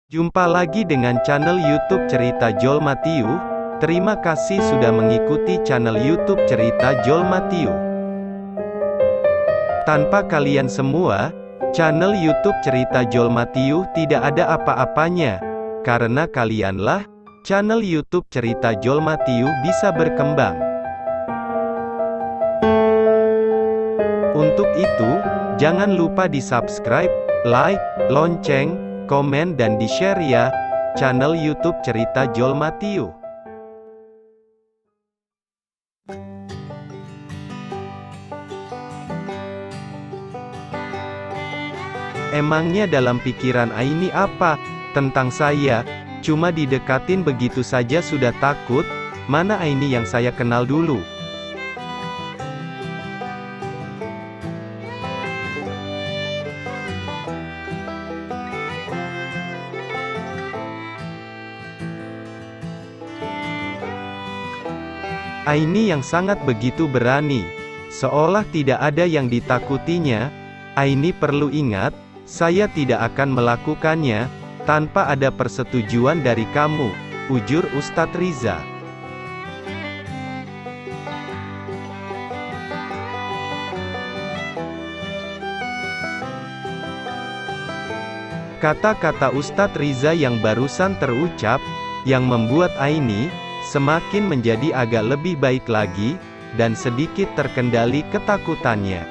Jumpa lagi dengan channel YouTube Cerita Joel Matthew. Terima kasih sudah mengikuti channel YouTube Cerita Joel Matthew. Tanpa kalian semua, channel YouTube Cerita Joel Matthew tidak ada apa-apanya. Karena kalianlah, channel YouTube Cerita Joel Matthew bisa berkembang. Untuk itu, jangan lupa di-subscribe, like, lonceng, komen dan di-share ya, channel YouTube Cerita Joel Matthew. Emangnya dalam pikiran Aini apa? Tentang saya, cuma didekatin begitu saja sudah takut, mana Aini yang saya kenal dulu. Aini yang sangat begitu berani, seolah tidak ada yang ditakutinya. Aini perlu ingat, saya tidak akan melakukannya, tanpa ada persetujuan dari kamu, ujur Ustadz Riza. Kata-kata Ustadz Riza yang barusan terucap, yang membuat Aini semakin menjadi agak lebih baik lagi, dan sedikit terkendali ketakutannya.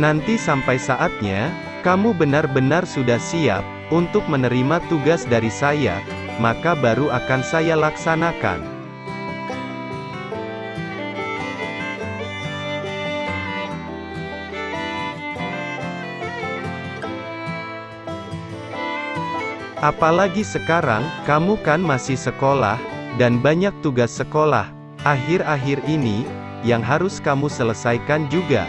Nanti sampai saatnya, kamu benar-benar sudah siap untuk menerima tugas dari saya, maka baru akan saya laksanakan. Apalagi sekarang, kamu kan masih sekolah, dan banyak tugas sekolah, akhir-akhir ini, yang harus kamu selesaikan juga.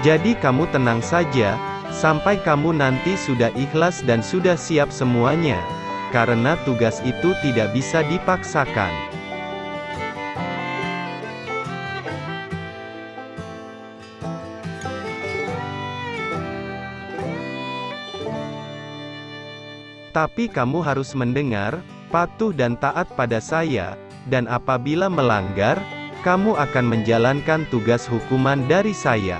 Jadi kamu tenang saja, sampai kamu nanti sudah ikhlas dan sudah siap semuanya, karena tugas itu tidak bisa dipaksakan. Tapi kamu harus mendengar, patuh dan taat pada saya, dan apabila melanggar, kamu akan menjalankan tugas hukuman dari saya.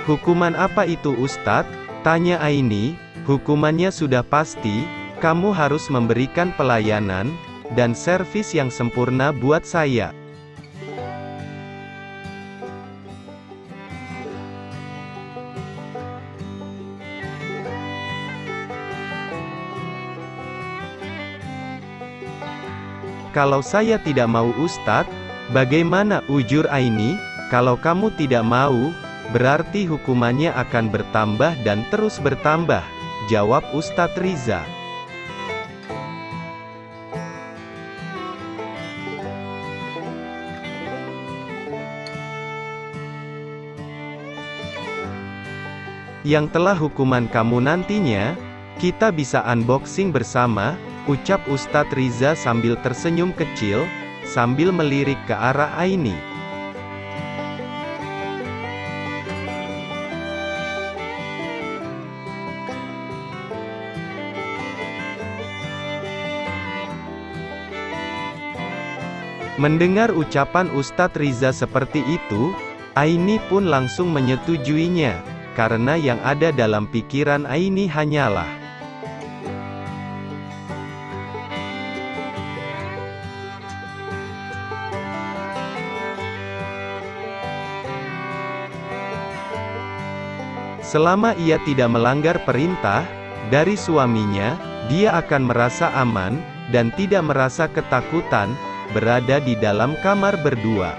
Hukuman apa itu Ustadz? Tanya Aini. Hukumannya sudah pasti, kamu harus memberikan pelayanan dan servis yang sempurna buat saya. Kalau saya tidak mau Ustadz, bagaimana, ujur Aini? Kalau kamu tidak mau, berarti hukumannya akan bertambah dan terus bertambah, jawab Ustadz Riza. Yang telah hukuman kamu nantinya, kita bisa unboxing bersama, ucap Ustadz Riza sambil tersenyum kecil, sambil melirik ke arah Aini. Mendengar ucapan Ustadz Riza seperti itu, Aini pun langsung menyetujuinya. Karena yang ada dalam pikiran Aini hanyalah, selama ia tidak melanggar perintah dari suaminya, dia akan merasa aman, dan tidak merasa ketakutan, berada di dalam kamar berdua.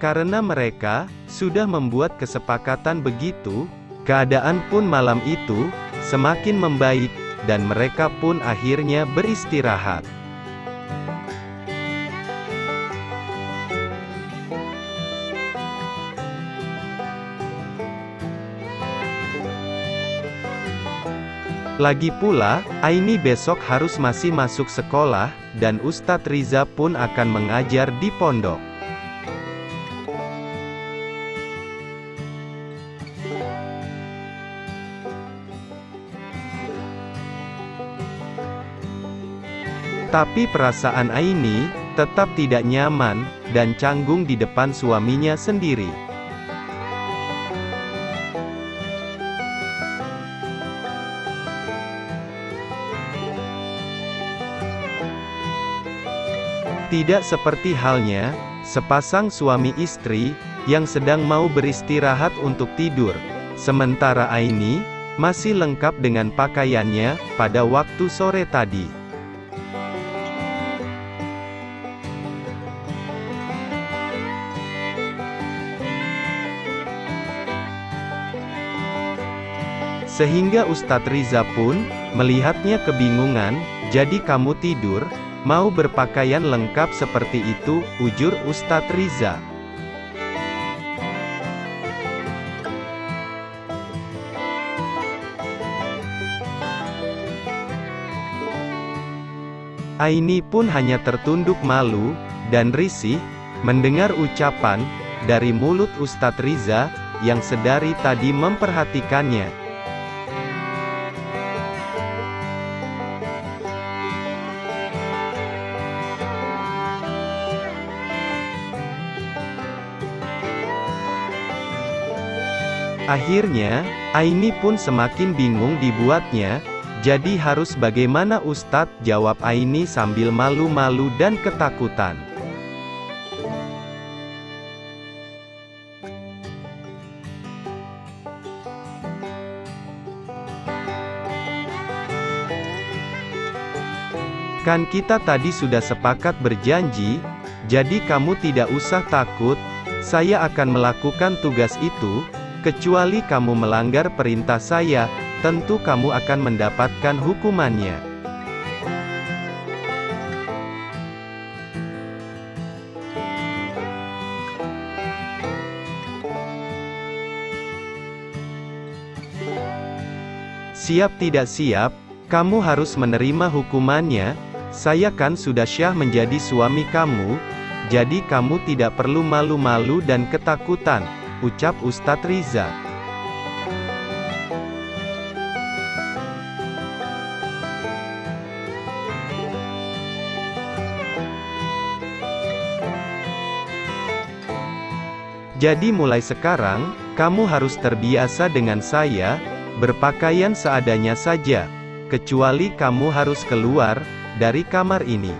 Karena mereka sudah membuat kesepakatan begitu, keadaan pun malam itu semakin membaik, dan mereka pun akhirnya beristirahat. Lagi pula, Aini besok harus masih masuk sekolah, dan Ustadz Riza pun akan mengajar di pondok. Tapi perasaan Aini tetap tidak nyaman dan canggung di depan suaminya sendiri. Tidak seperti halnya sepasang suami istri yang sedang mau beristirahat untuk tidur, sementara Aini masih lengkap dengan pakaiannya pada waktu sore tadi. Sehingga Ustadz Riza pun melihatnya kebingungan. "Jadi kamu tidur, mau berpakaian lengkap seperti itu?" ujur Ustadz Riza. Aini pun hanya tertunduk malu dan risih mendengar ucapan dari mulut Ustadz Riza yang sedari tadi memperhatikannya. Akhirnya, Aini pun semakin bingung dibuatnya. "Jadi harus bagaimana Ustadz?" jawab Aini sambil malu-malu dan ketakutan. "Kan kita tadi sudah sepakat berjanji, jadi kamu tidak usah takut, saya akan melakukan tugas itu. Kecuali kamu melanggar perintah saya, tentu kamu akan mendapatkan hukumannya." "Siap tidak siap, kamu harus menerima hukumannya. Saya kan sudah syah menjadi suami kamu, jadi kamu tidak perlu malu-malu dan ketakutan," ucap Ustadz Riza. "Jadi mulai sekarang, kamu harus terbiasa dengan saya, berpakaian seadanya saja. Kecuali kamu harus keluar dari kamar ini."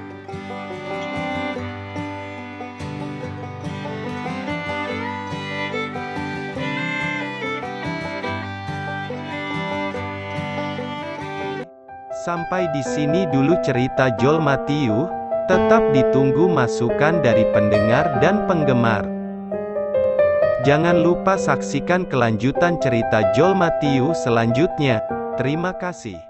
Sampai di sini dulu cerita Jol Matiu. Tetap ditunggu masukan dari pendengar dan penggemar. Jangan lupa saksikan kelanjutan cerita Jol Matiu selanjutnya. Terima kasih.